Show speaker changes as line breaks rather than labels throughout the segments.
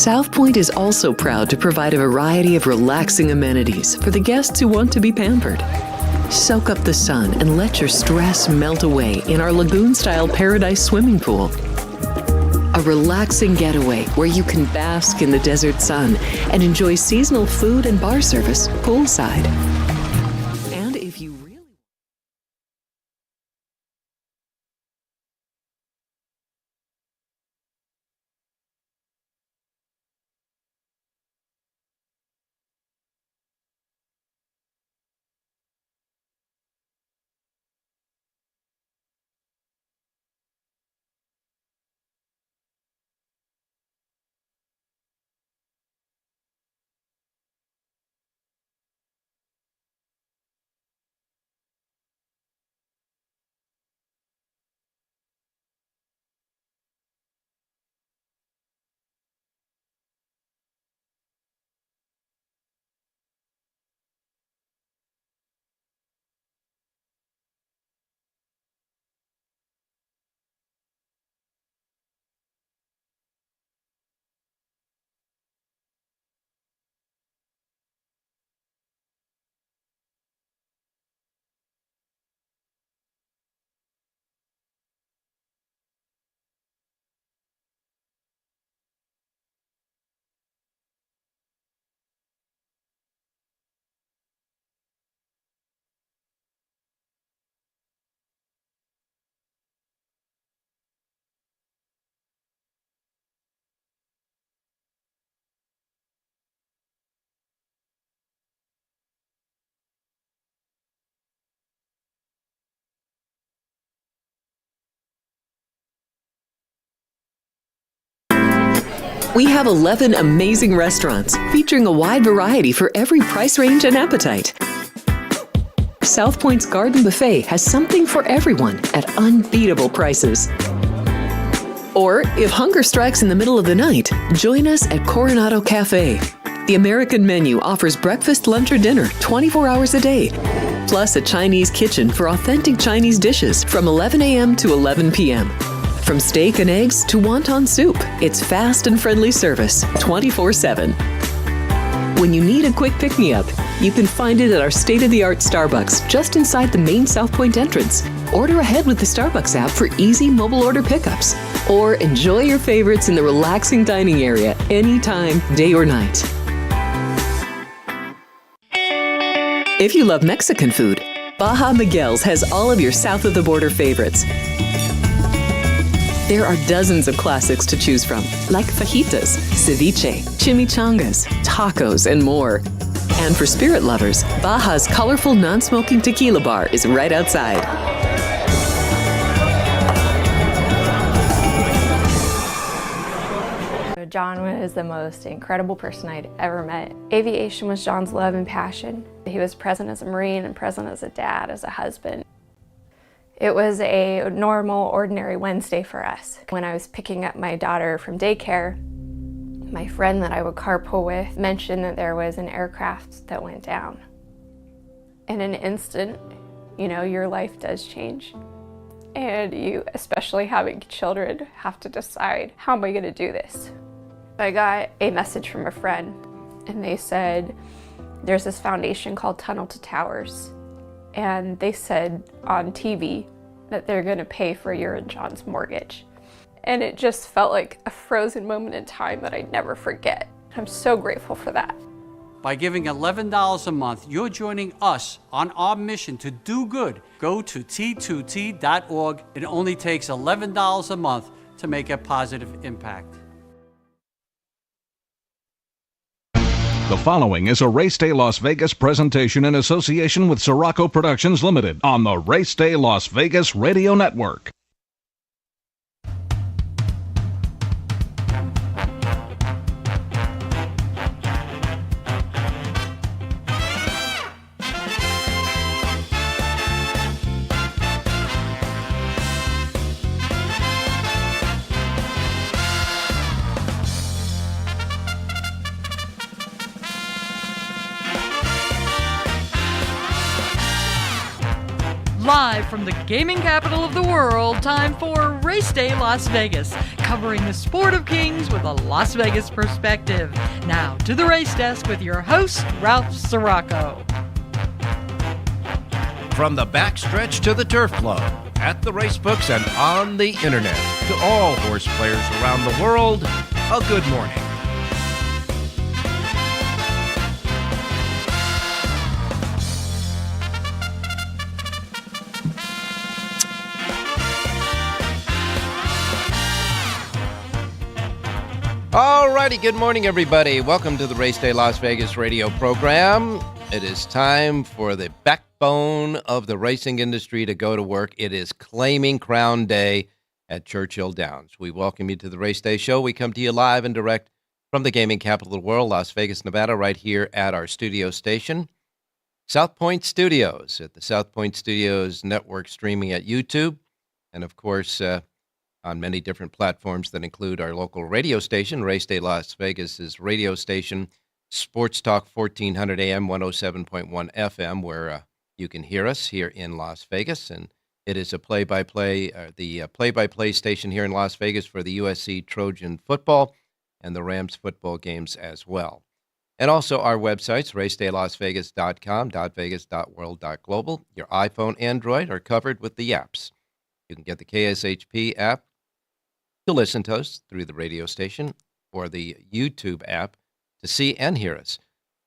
South Point is also proud to provide a variety of relaxing amenities for the guests who want to be pampered. Soak up the sun and let your stress melt away in our lagoon-style paradise swimming pool. A relaxing getaway where you can bask in the desert sun and enjoy seasonal food and bar service poolside. And if you really... We have 11 amazing restaurants featuring a wide variety for every price range and appetite. South Point's Garden Buffet has something for everyone at unbeatable prices. Or, if hunger strikes in the middle of the night, join us at Coronado Cafe. The American menu offers breakfast, lunch, or dinner 24 hours a day, plus a Chinese kitchen for authentic Chinese dishes from 11 a.m. to 11 p.m. From steak and eggs to wonton soup, it's fast and friendly service 24/7. When you need a quick pick-me-up, you can find it at our state-of-the-art Starbucks just inside the main South Point entrance. Order ahead with the Starbucks app for easy mobile order pickups. Or enjoy your favorites in the relaxing dining area anytime, day or night. If you love Mexican food, Baja Miguel's has all of your south-of-the-border favorites. There are dozens of classics to choose from, like fajitas, ceviche, chimichangas, tacos, and more. And for spirit lovers, Baja's colorful non-smoking tequila bar is right outside.
John was the most incredible person I'd ever met. Aviation was John's love and passion. He was present as a Marine and present as a dad, as a husband. It was a normal, ordinary Wednesday for us. When I was picking up my daughter from daycare, my friend that I would carpool with mentioned that there was an aircraft that went down. In an instant, you know, your life does change. And you, especially having children, have to decide, how am I going to do this? I got a message from a friend, and they said, there's this foundation called Tunnel to Towers. And they said on TV that they're going to pay for your and John's mortgage. And it just felt like a frozen moment in time that I'd never forget. I'm so grateful for that.
By giving $11 a month, you're joining us on our mission to do good. Go to t2t.org. It only takes $11 a month to make a positive impact.
The following is a Race Day Las Vegas presentation in association with Siraco Productions Limited on the Race Day Las Vegas Radio Network.
Live from the gaming capital of the world, time for Race Day Las Vegas, covering the sport of kings with a Las Vegas perspective. Now to the race desk with your host, Ralph Siraco.
From the backstretch to the turf club, at the racebooks and on the internet, to all horse players around the world, a good morning. All righty, good morning, everybody. Welcome to the Race Day Las Vegas radio program. It is time for the backbone of the racing industry to go to work. It is Claiming Crown Day at Churchill Downs. We welcome you to the Race Day Show. We come to you live and direct from the gaming capital of the world, Las Vegas, Nevada, right here at our studio station, South Point Studios, at the South Point Studios network, streaming at YouTube, and of course, on many different platforms that include our local radio station, Race Day Las Vegas's radio station, Sports Talk 1400 AM, 107.1 FM, where you can hear us here in Las Vegas. And it is a play-by-play station here in Las Vegas for the USC Trojan football and the Rams football games as well. And also our websites, racedaylasvegas.com, .vegas.world, .global. Your iPhone, Android are covered with the apps. You can get the KSHP app to listen to us through the radio station, or the YouTube app to see and hear us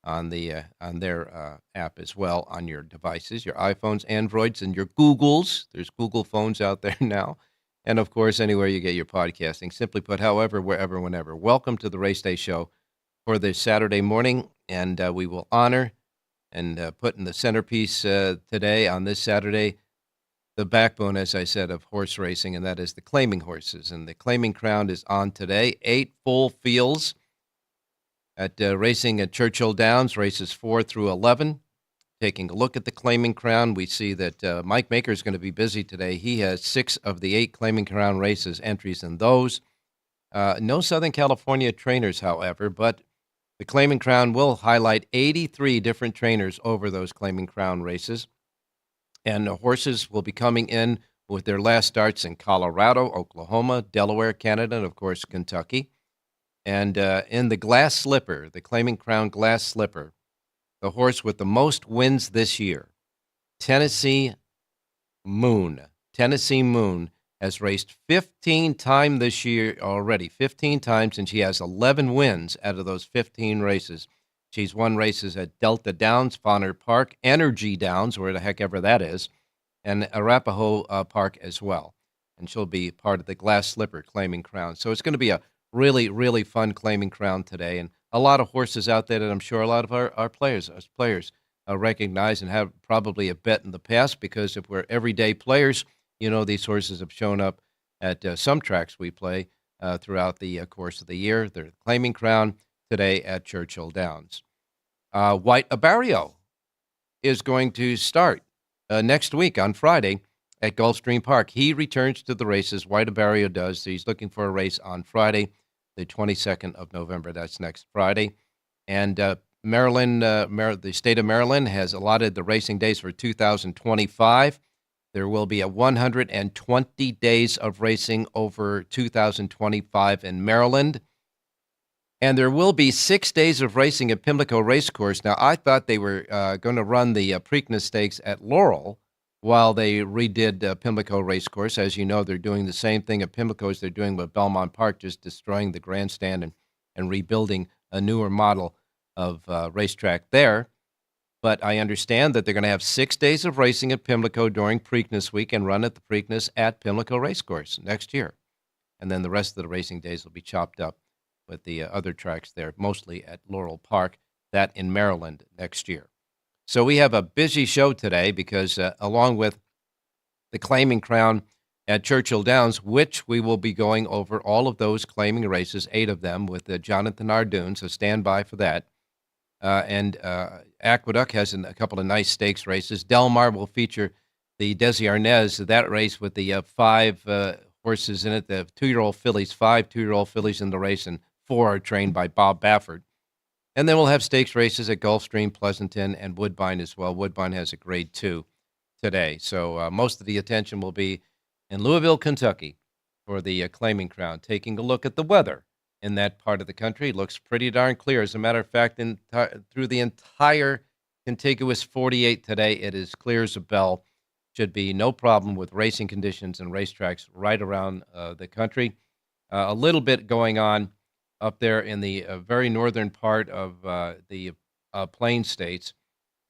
on their app as well on your devices, your iPhones, Androids, and your Googles. There's Google phones out there now. And, of course, anywhere you get your podcasting. Simply put, however, wherever, whenever. Welcome to the Race Day Show for this Saturday morning, and we will honor and put in the centerpiece today on this Saturday the backbone, as I said, of horse racing, and that is the claiming horses. And the Claiming Crown is on today. 8 full fields at racing at Churchill Downs, races 4 through 11. Taking a look at the Claiming Crown, we see that Mike Maker is going to be busy today. He has 6 of the 8 Claiming Crown races entries in those. No Southern California trainers, however, but the Claiming Crown will highlight 83 different trainers over those Claiming Crown races. And the horses will be coming in with their last starts in Colorado, Oklahoma, Delaware, Canada, and, of course, Kentucky. And in the Glass Slipper, the Claiming Crown Glass Slipper, the horse with the most wins this year, Tennessee Moon. Tennessee Moon has raced 15 times this year already, 15 times, and she has 11 wins out of those 15 races. She's won races at Delta Downs, Bonner Park, Energy Downs, where the heck ever that is, and Arapahoe Park as well. And she'll be part of the Glass Slipper Claiming Crown. So it's going to be a really, really fun Claiming Crown today. And a lot of horses out there that I'm sure a lot of our players recognize and have probably a bet in the past, because if we're everyday players, you know these horses have shown up at some tracks we play throughout the course of the year. They're Claiming Crown today at Churchill Downs. White Abarrio is going to start next week on Friday at Gulfstream Park. He returns to the races. White Abarrio does. So he's looking for a race on Friday, the 22nd of November. That's next Friday. And Maryland, the state of Maryland has allotted the racing days for 2025. There will be 120 days of racing over 2025 in Maryland. And there will be 6 days of racing at Pimlico Racecourse. Now, I thought they were going to run the Preakness Stakes at Laurel while they redid Pimlico Racecourse. As you know, they're doing the same thing at Pimlico as they're doing with Belmont Park, just destroying the grandstand and rebuilding a newer model of racetrack there. But I understand that they're going to have 6 days of racing at Pimlico during Preakness week and run at the Preakness at Pimlico Racecourse next year. And then the rest of the racing days will be chopped up with the other tracks there, mostly at Laurel Park, that in Maryland next year. So we have a busy show today because along with the Claiming Crown at Churchill Downs, which we will be going over all of those claiming races, 8 of them, with Jonathan Ardoon, so stand by for that. And Aqueduct has a couple of nice stakes races. Del Mar will feature the Desi Arnaz, that race with the 5 horses in it, the 2-year-old fillies, 5 2-year-old fillies in the race, and 4 are trained by Bob Baffert. And then we'll have stakes races at Gulfstream, Pleasanton, and Woodbine as well. Woodbine has a grade 2. today. So most of the attention will be in Louisville, Kentucky for the Claiming Crown. Taking a look at the weather in that part of the country, looks pretty darn clear. As a matter of fact, through the entire contiguous 48 today, it is clear as a bell. Should be no problem with racing conditions and racetracks right around the country. A little bit going on up there in the very northern part of the Plain States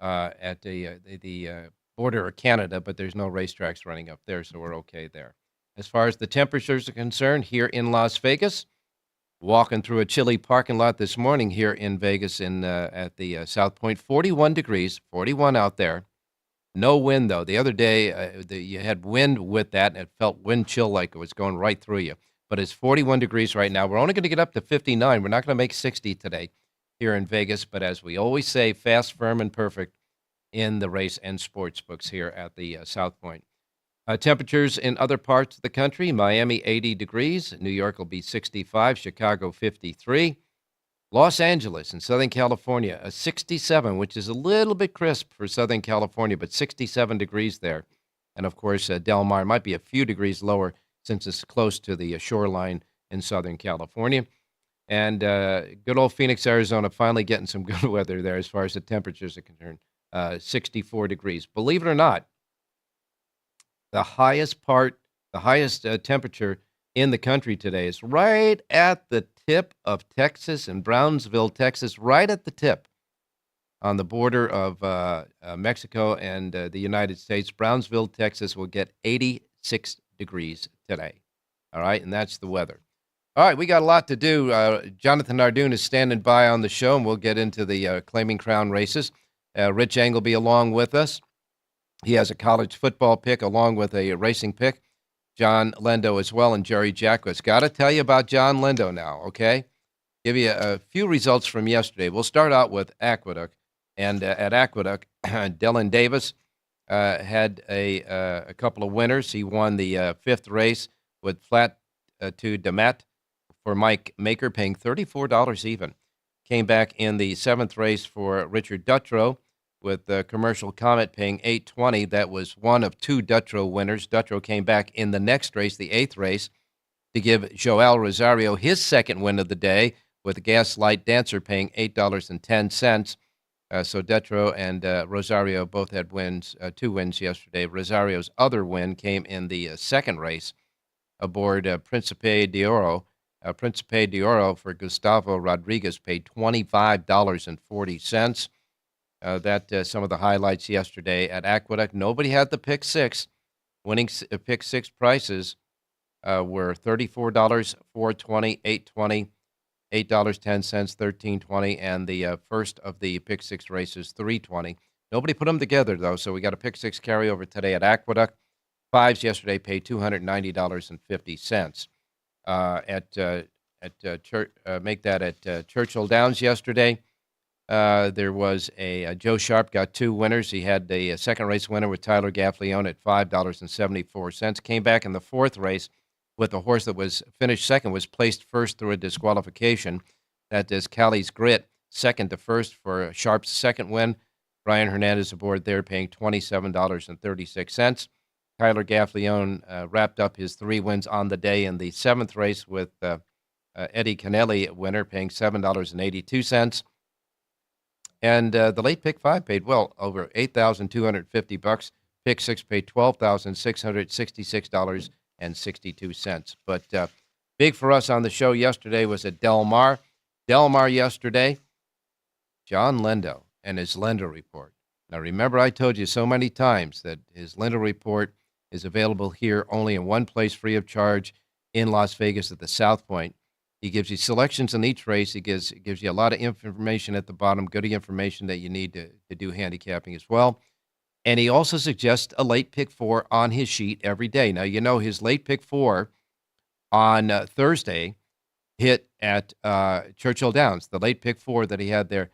at the border of Canada, but there's no racetracks running up there, so we're okay there. As far as the temperatures are concerned, here in Las Vegas, walking through a chilly parking lot this morning here in Vegas at the South Point, 41 degrees, 41 out there. No wind, though. The other day, you had wind with that, and it felt wind chill like it was going right through you. But it's 41 degrees right now. We're only going to get up to 59. We're not going to make 60 today here in Vegas. But as we always say, fast, firm, and perfect in the race and sports books here at the South Point. Temperatures in other parts of the country, Miami 80 degrees, New York will be 65, Chicago 53. Los Angeles in Southern California, a 67, which is a little bit crisp for Southern California, but 67 degrees there. And, of course, Del Mar might be a few degrees lower since it's close to the shoreline in Southern California. And good old Phoenix, Arizona, finally getting some good weather there as far as the temperatures are concerned, 64 degrees. Believe it or not, the highest temperature in the country today is right at the tip of Texas in Brownsville, Texas, right at the tip on the border of Mexico and the United States. Brownsville, Texas will get 86 degrees today. All right, and that's the weather. All right, we got a lot to do. Jonathan Nardoon is standing by on the show, and we'll get into the Claiming Crown races. Rich Eng will be along with us. He has a college football pick along with a racing pick. John Lendo as well, and Jerry Jacquez. Got to tell you about John Lendo now, okay? Give you a few results from yesterday. We'll start out with Aqueduct. And at Aqueduct, Dylan Davis had a couple of winners. He won the fifth race with Flat to Demet for Mike Maker, paying $34 even. Came back in the seventh race for Richard Dutrow with Commercial Comet paying $8.20. That was one of two Dutrow winners. Dutrow came back in the next race, the eighth race, to give Joel Rosario his second win of the day with Gaslight Dancer paying $8.10. So Dutrow and Rosario both had wins, two wins yesterday. Rosario's other win came in the second race aboard Principe de Oro. Principe de Oro for Gustavo Rodriguez paid $25.40. Some of the highlights yesterday at Aqueduct. Nobody had the pick six. Winning pick six prices were $34, $4.20, $8.20, $8.10, $13.20, and the first of the pick six races, $3.20. Nobody put them together, though, so we got a pick six carryover today at Aqueduct. Fives yesterday paid $290.50. Make that at Churchill Downs yesterday. There was Joe Sharp got two winners. He had the second race winner with Tyler Gaffleone at $5.74. Came back in the fourth race with a horse that was finished second, was placed first through a disqualification. That is Callie's Grit, second to first for Sharp's second win. Brian Hernandez aboard there paying $27.36. Tyler Gaffleone wrapped up his three wins on the day in the seventh race with Eddie Kennelly winner paying $7.82. And the late pick five paid well, over $8,250. Pick six paid $12,666.62. But big for us on the show yesterday was at Del Mar. Del Mar yesterday, John Lendo and his Lendo Report. Now, remember I told you so many times that his Lendo Report is available here only in one place free of charge in Las Vegas at the South Point. He gives you selections in each race. He gives you a lot of information at the bottom, good information that you need to do handicapping as well. And he also suggests a late pick four on his sheet every day. Now, you know his late pick four on Thursday hit at Churchill Downs. The late pick four that he had there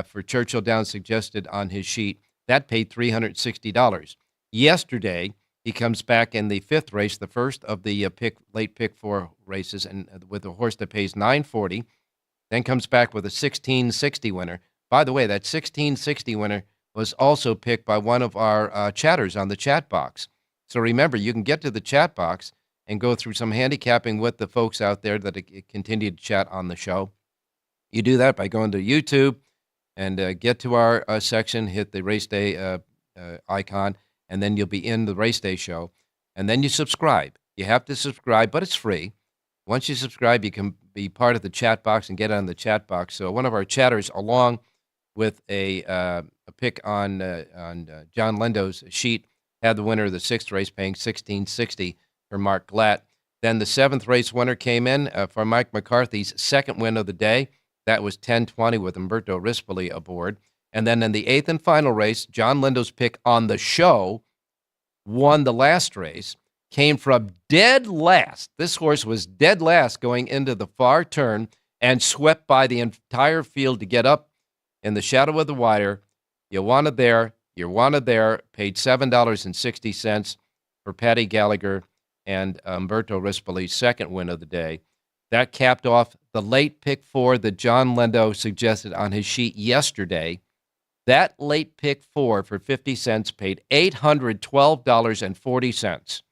for Churchill Downs suggested on his sheet, that paid $360. Yesterday, he comes back in the fifth race, the first of the late pick four races, and with a horse that pays $940. Then comes back with a $16.60 winner. By the way, that $16.60 winner was also picked by one of our chatters on the chat box. So remember, you can get to the chat box and go through some handicapping with the folks out there that continue to chat on the show. You do that by going to YouTube and get to our section, hit the Race Day icon, and then you'll be in the Race Day show. And then you subscribe. You have to subscribe, but it's free. Once you subscribe, you can be part of the chat box and get on the chat box. So one of our chatters, along with a pick on John Lendo's sheet, had the winner of the 6th race paying $16.60 for Mark Glatt. Then the 7th race winner came in for Mike McCarthy's 2nd win of the day. That was 10-20 with Umberto Rispoli aboard. And then in the 8th and final race, John Lendo's pick on the show won the last race, came from dead last. This horse was dead last going into the far turn and swept by the entire field to get up in the shadow of the wire. You wanted there, paid $7.60 for Patty Gallagher and Umberto Rispoli's 2nd win of the day. That capped off the late pick 4 that John Lendo suggested on his sheet yesterday. That late pick 4 for 50 cents paid $812.40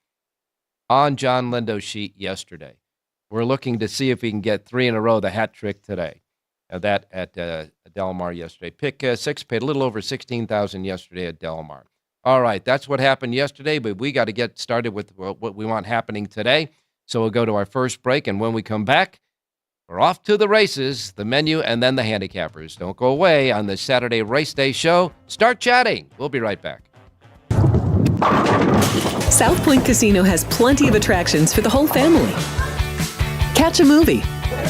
on John Lendo's sheet yesterday. We're looking to see if we can get 3 in a row, the hat trick today. That at Del Mar yesterday. Pick 6 paid a little over $16,000 yesterday at Del Mar. All right, that's what happened yesterday, but we got to get started with what we want happening today. So we'll go to our first break, and when we come back, we're off to the races, the menu, and then the handicappers. Don't go away on the Saturday Race Day show. Start chatting. We'll be right back.
South Point Casino has plenty of attractions for the whole family. Catch a movie.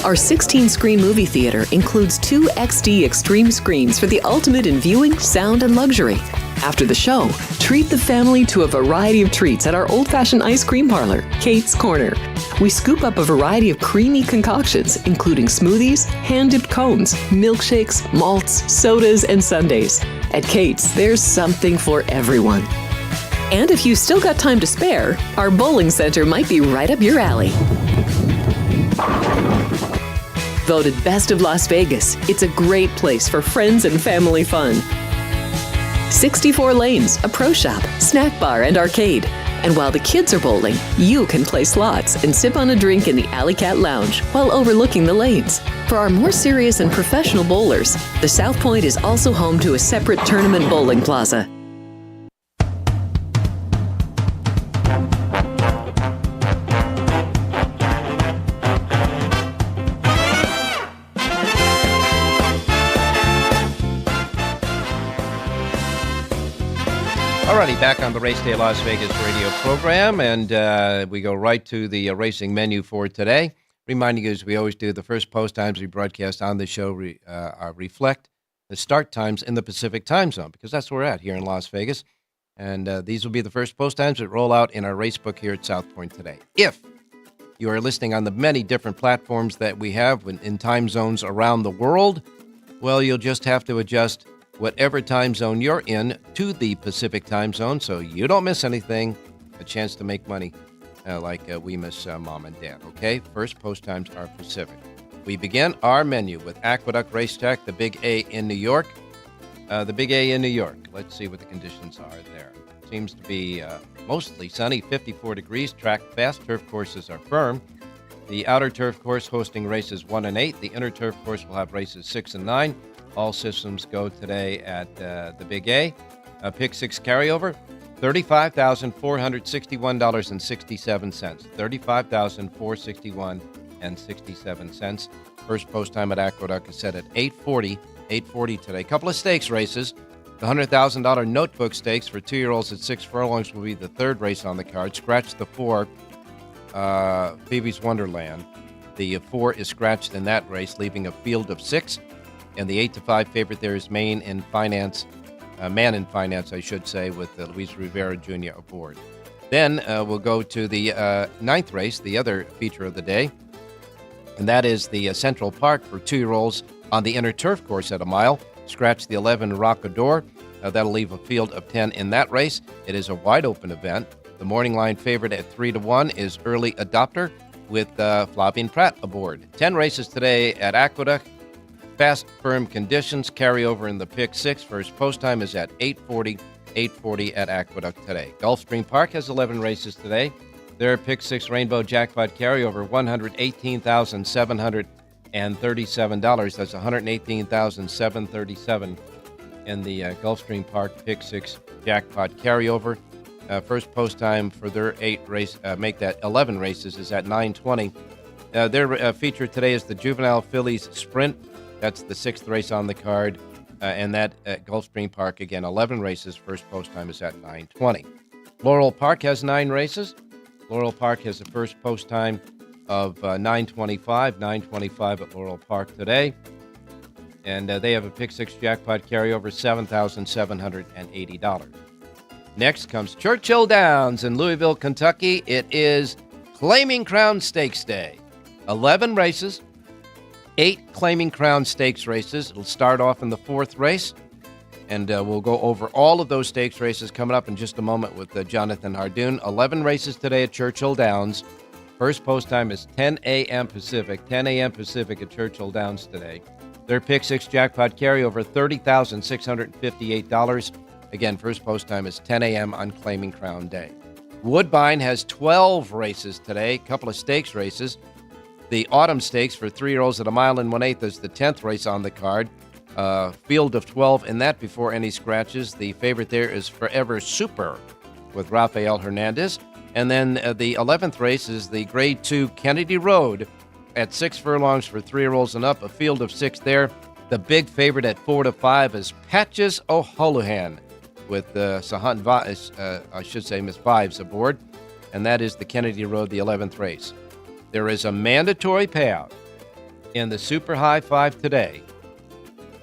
Our 16-screen movie theater includes 2 XD Extreme screens for the ultimate in viewing, sound, and luxury. After the show, treat the family to a variety of treats at our old-fashioned ice cream parlor, Kate's Corner. We scoop up a variety of creamy concoctions, including smoothies, hand-dipped cones, milkshakes, malts, sodas, and sundaes. At Kate's, there's something for everyone. And if you've still got time to spare, our bowling center might be right up your alley. Voted Best of Las Vegas, it's a great place for friends and family fun. 64 lanes, a pro shop, snack bar, and arcade. And while the kids are bowling, you can play slots and sip on a drink in the Alley Cat Lounge while overlooking the lanes. For our more serious and professional bowlers, the South Point is also home to a separate tournament bowling plaza.
Alrighty, back on the Race Day Las Vegas radio program, and we go right to the racing menu for today. Reminding you, as we always do, the first post times we broadcast on the show reflect the start times in the Pacific time zone, because that's where we're at here in Las Vegas. And these will be the first post times that roll out in our race book here at South Point today. If you are listening on the many different platforms that we have in time zones around the world, well, you'll just have to adjust whatever time zone you're in to the Pacific time zone so you don't miss anything, a chance to make money like we miss Mom and Dad, okay? First post times are Pacific. We begin our menu with Aqueduct Racetrack, the Big A in New York. The Big A in New York. Let's see what the conditions are there. Seems to be mostly sunny, 54 degrees. Track fast. Turf courses are firm. The outer turf course hosting races 1 and 8. The inner turf course will have races 6 and 9. All systems go today at the Big A. Pick 6 carryover, $35,461.67. $35,461.67. First post time at Aqueduct is set at 8:40 today. Couple of stakes races. The $100,000 notebook stakes for 2-year-olds at 6 furlongs will be the third race on the card. Scratch the 4, Phoebe's Wonderland. The 4 is scratched in that race, leaving a field of 6. And the 8-5 favorite there is Man in Finance, I should say, with Luis Rivera Jr. aboard. Then we'll go to the 9th race, the other feature of the day, and that is the Central Park for 2-year-olds on the inner turf course at a mile. Scratch the 11 Rockador. That'll leave a field of 10 in that race. It is a wide-open event. The morning line favorite at 3-1 is Early Adopter with Flavien Prat aboard. 10 races today at Aqueduct. fast, firm conditions carry over in the Pick 6. First post time is at 8:40 at Aqueduct today. Gulfstream Park has 11 races today. Their Pick 6 Rainbow Jackpot carryover, $118,737. That's $118,737 in the Gulfstream Park Pick 6 Jackpot carryover. First post time for their 11 races is at 9:20. Their feature today is the Juvenile Phillies Sprint. That's the 6th race on the card. And that at Gulfstream Park, again, 11 races. First post time is at 9:20. Laurel Park has 9 races. Laurel Park has a first post time of 9:25 at Laurel Park today. And they have a Pick 6 Jackpot carryover, $7,780. Next comes Churchill Downs in Louisville, Kentucky. It is Claiming Crown Stakes Day. 11 races, 8 Claiming Crown Stakes races. It'll start off in the 4th race, and we'll go over all of those stakes races coming up in just a moment with Jonathan Hardoon. 11 races today at Churchill Downs. First post time is 10 a.m. Pacific. 10 a.m. Pacific at Churchill Downs today. Their Pick 6 Jackpot carryover, $30,658. Again, first post time is 10 a.m. on Claiming Crown Day. Woodbine has 12 races today, a couple of stakes races. The Autumn Stakes for 3-year-olds at a mile and 1/8 is the 10th race on the card. Field of 12 in that before any scratches. The favorite there is Forever Super with Rafael Hernandez. And then the 11th race is the Grade 2 Kennedy Road at 6 furlongs for 3-year-olds and up. A field of 6 there. The big favorite at 4 to 5 is Patches O'Houlihan with Miss Fives aboard. And that is the Kennedy Road, the 11th race. There is a mandatory payout in the Super High Five today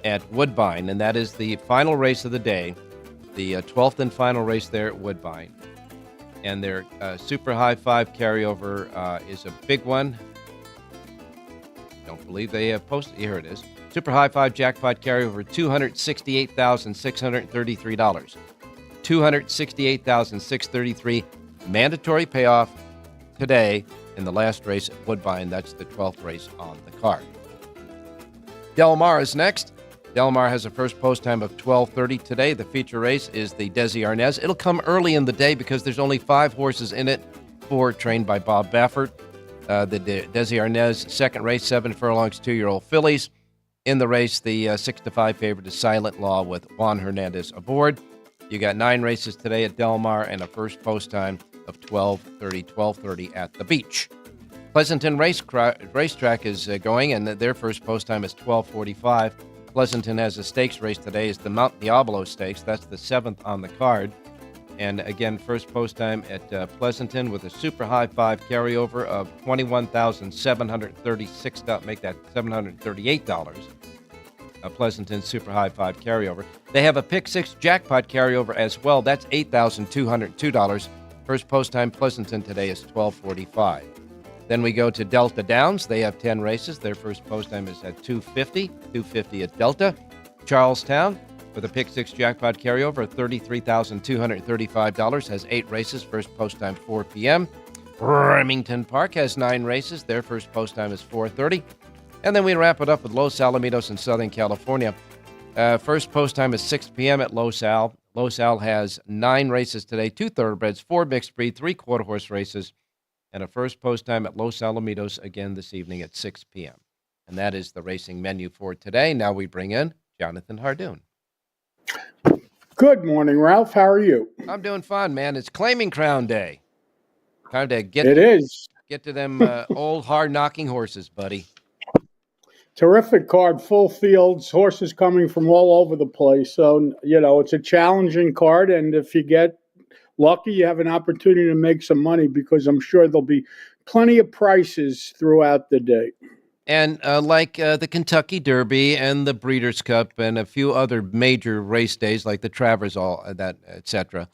at Woodbine, and that is the final race of the day, the 12th and final race there at Woodbine. And their Super High Five carryover is a big one. Don't believe they have posted. Here it is. Super High Five Jackpot carryover, $268,633. $268,633 mandatory payoff today in the last race at Woodbine. That's the 12th race on the card. Del Mar is next. Del Mar has a first post time of 12:30 today. The feature race is the Desi Arnaz. It'll come early in the day because there's only 5 horses in it, 4 trained by Bob Baffert. The Desi Arnaz second race, 7 furlongs, 2-year-old fillies. In the race, the 6 to 5 favorite is Silent Law with Juan Hernandez aboard. You got 9 races today at Del Mar and a first post time of 12:30 at the beach. Pleasanton Racetrack is going, and their first post time is 12:45. Pleasanton has a stakes race today. It's the Mount Diablo Stakes. That's the 7th on the card. And again, first post time at Pleasanton with a Super High Five carryover of $21,736. Make that $738. A Pleasanton Super High Five carryover. They have a Pick 6 Jackpot carryover as well. That's $8,202. First post time Pleasanton today is 12:45. Then we go to Delta Downs. They have 10 races. Their first post time is at 2:50 at Delta. Charlestown with a Pick 6 Jackpot carryover of $33,235 has 8 races. First post time 4 p.m. Remington Park has 9 races. Their first post time is 4:30. And then we wrap it up with Los Alamitos in Southern California. First post time is 6 p.m. at Los Al. Los Al has 9 races today, 2 thoroughbreds, 4 mixed breed, 3 quarter-horse races, and a first post time at Los Alamitos again this evening at 6 p.m. And that is the racing menu for today. Now we bring in Jonathan Hardoon.
Good morning, Ralph. How are you?
I'm doing fine, man. It's Claiming Crown Day. Time to get to them old, hard-knocking horses, buddy.
Terrific card, full fields, horses coming from all over the place. So, it's a challenging card, and if you get lucky, you have an opportunity to make some money because I'm sure there'll be plenty of prices throughout the day.
And like the Kentucky Derby and the Breeders' Cup and a few other major race days like the Travers, etc.,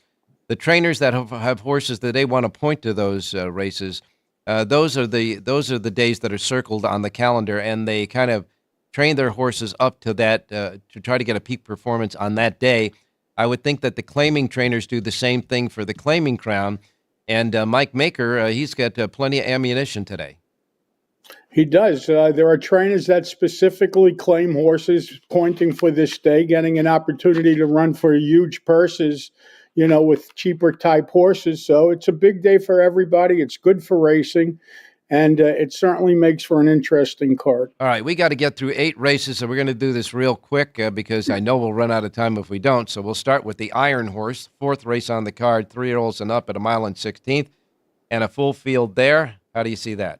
the trainers that have horses that they want to point to those races, those are the days that are circled on the calendar, and they kind of train their horses up to that to try to get a peak performance on that day. I would think that the claiming trainers do the same thing for the Claiming Crown, and Mike Maker, he's got plenty of ammunition today.
He does. There are trainers that specifically claim horses pointing for this day, getting an opportunity to run for huge purses, with cheaper type horses. So it's a big day for everybody. It's good for racing, and it certainly makes for an interesting card.
All right, we got to get through 8 races, so we're going to do this real quick because I know we'll run out of time if we don't. So we'll start with the Iron Horse, 4th race on the card, 3-year-olds and up at 1 mile and 16th, and a full field there. How do you see that?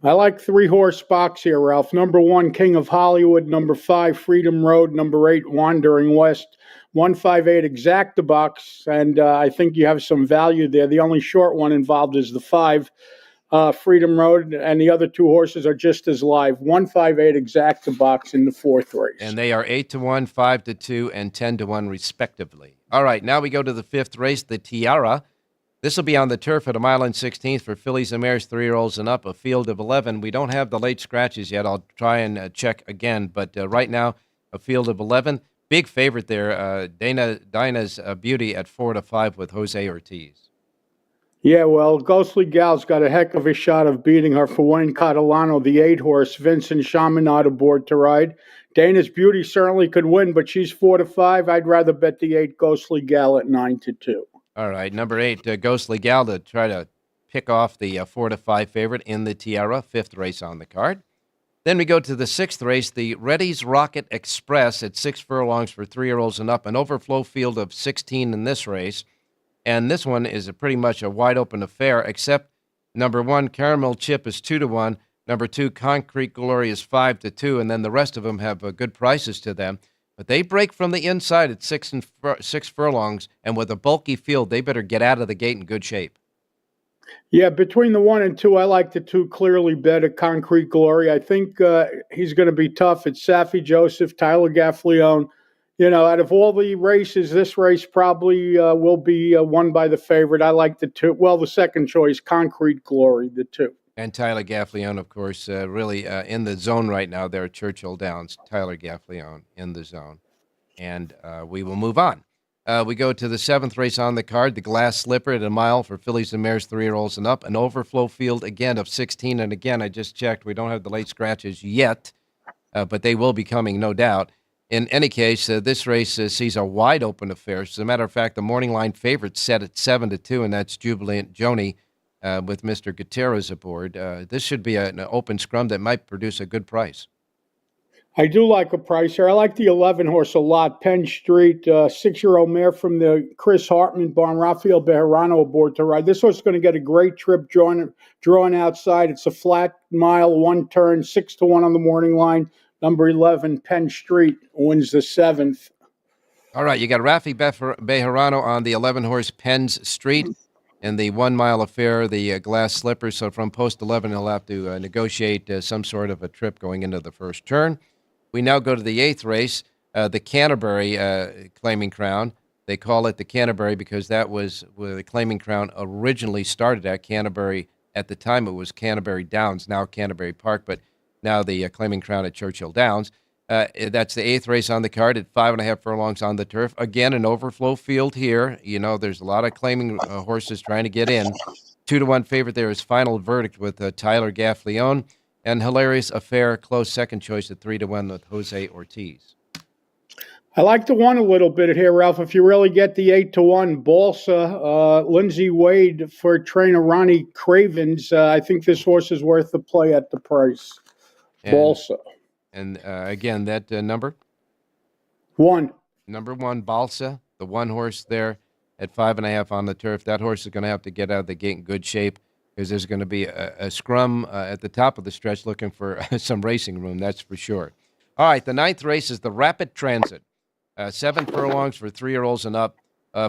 I like 3-horse box here, Ralph. Number 1, King of Hollywood. Number 5, Freedom Road. Number 8, Wandering West. 158 Exacta box, and I think you have some value there. The only short one involved is the 5, Freedom Road, and the other 2 horses are just as live. 158 Exacta box in the 4th race.
And they are 8-1, 5-2, and 10-1 respectively. All right, now we go to the 5th race, the Tiara. This will be on the turf at 1 mile and 16th for fillies and mares, 3-year-olds and up, a field of 11. We don't have the late scratches yet. I'll try and check again, but right now, a field of 11. Big favorite there, Dinah's Beauty at 4-5 with Jose Ortiz.
Yeah, well, Ghostly Gal's got a heck of a shot of beating her for Wayne Catalano, the 8-horse, Vincent Chaminade aboard to ride. Dana's Beauty certainly could win, but she's 4-5. I'd rather bet the 8 Ghostly Gal at 9-2.
All right, number 8, Ghostly Gal to try to pick off the 4-5 favorite in the Tiara, 5th race on the card. Then we go to the 6th race, the Reddy's Rocket Express at 6 furlongs for 3-year-olds and up, an overflow field of 16 in this race. And this one is pretty much a wide-open affair, except number 1, Caramel Chip is 2-1, number 2, Concrete Glory is 5-2, and then the rest of them have good prices to them. But they break from the inside at 6 furlongs, and with a bulky field, they better get out of the gate in good shape.
Yeah, between the 1 and 2, I like the 2 clearly bet at Concrete Glory. I think he's going to be tough. It's Safi Joseph, Tyler Gaffleone. Out of all the races, this race probably will be won by the favorite. I like the 2. Well, the second choice, Concrete Glory, the 2.
And Tyler Gaffleone, of course, really in the zone right now there at Churchill Downs. Tyler Gaffleone in the zone. And we will move on. We go to the 7th race on the card, the Glass Slipper at 1 mile for fillies and mares, 3-year-olds and up. An overflow field, again, of 16. And again, I just checked. We don't have the late scratches yet, but they will be coming, no doubt. In any case, this race sees a wide-open affair. As a matter of fact, the morning line favorite set at 7-2, and that's Jubilant Joni with Mr. Gutierrez aboard. This should be an open scrum that might produce a good price.
I do like a price here. I like the 11-horse a lot. Penn Street, 6-year-old mare from the Chris Hartman barn, Rafael Bejarano aboard to ride. This horse is going to get a great trip drawing outside. It's a flat mile, 1 turn, 6-1 on the morning line. Number 11, Penn Street, wins the 7th.
All right, you got Rafi Bejarano on the 11-horse Penn's Street and the 1 mile affair, the Glass Slipper. So from post 11, he'll have to negotiate some sort of a trip going into the first turn. We now go to the 8th race, the Canterbury Claiming Crown. They call it the Canterbury because that was where the Claiming Crown originally started at. Canterbury, at the time it was Canterbury Downs, now Canterbury Park, but now the Claiming Crown at Churchill Downs. That's the 8th race on the card at 5.5 furlongs on the turf. Again, an overflow field here. There's a lot of claiming horses trying to get in. 2-1 favorite there is Final Verdict with Tyler Gaffleone. And Hilarious Affair, close second choice at 3-1 with Jose Ortiz.
I like the 1 a little bit here, Ralph. If you really get the 8-1, Balsa, Lindsay Wade for trainer Ronnie Cravens. I think this horse is worth the play at the price. Balsa.
And again, that number?
1.
Number 1, Balsa, the 1 horse there at 5.5 on the turf. That horse is going to have to get out of the gate in good shape because there's going to be a scrum at the top of the stretch looking for some racing room, that's for sure. All right, the 9th race is the Rapid Transit. 7 furlongs for 3-year-olds and up.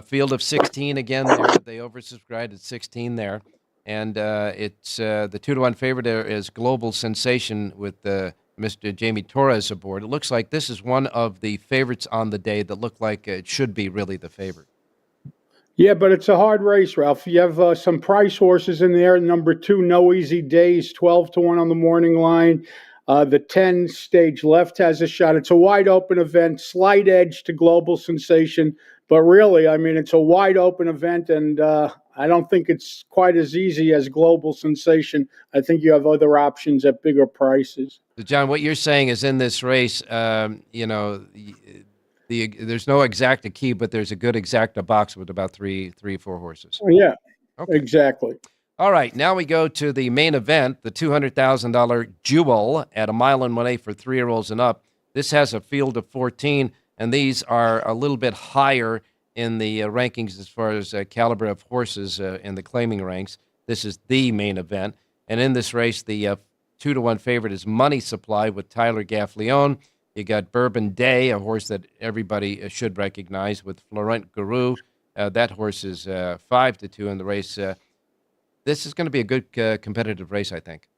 Field of 16 again there. They oversubscribed at 16 there. And it's the 2-1 favorite there is Global Sensation with Mr. Jamie Torres aboard. It looks like this is one of the favorites on the day that look like it should be really the favorite.
Yeah, but it's a hard race, Ralph. You have some price horses in there. Number 2, No Easy Days, 12-1 on the morning line. The 10 stage left has a shot. It's a wide open event, slight edge to Global Sensation. But really, I mean, it's a wide open event, and I don't think it's quite as easy as Global Sensation. I think you have other options at bigger prices.
So, John, what you're saying is in this race, there's no exacta key, but there's a good exacta box with about three, 4 horses.
Yeah,
okay.
Exactly.
All right, now we go to the main event, the $200,000 Jewel at a mile and 1/8 for 3-year-olds and up. This has a field of 14, and these are a little bit higher in the rankings as far as caliber of horses in the claiming ranks. This is the main event. And in this race, the 2-1 favorite is Money Supply with Tyler Gaffleone. You got Bourbon Day, a horse that everybody should recognize, with Florent Guru. That horse is 5-2 in the race. This is going to be a good competitive race, I think.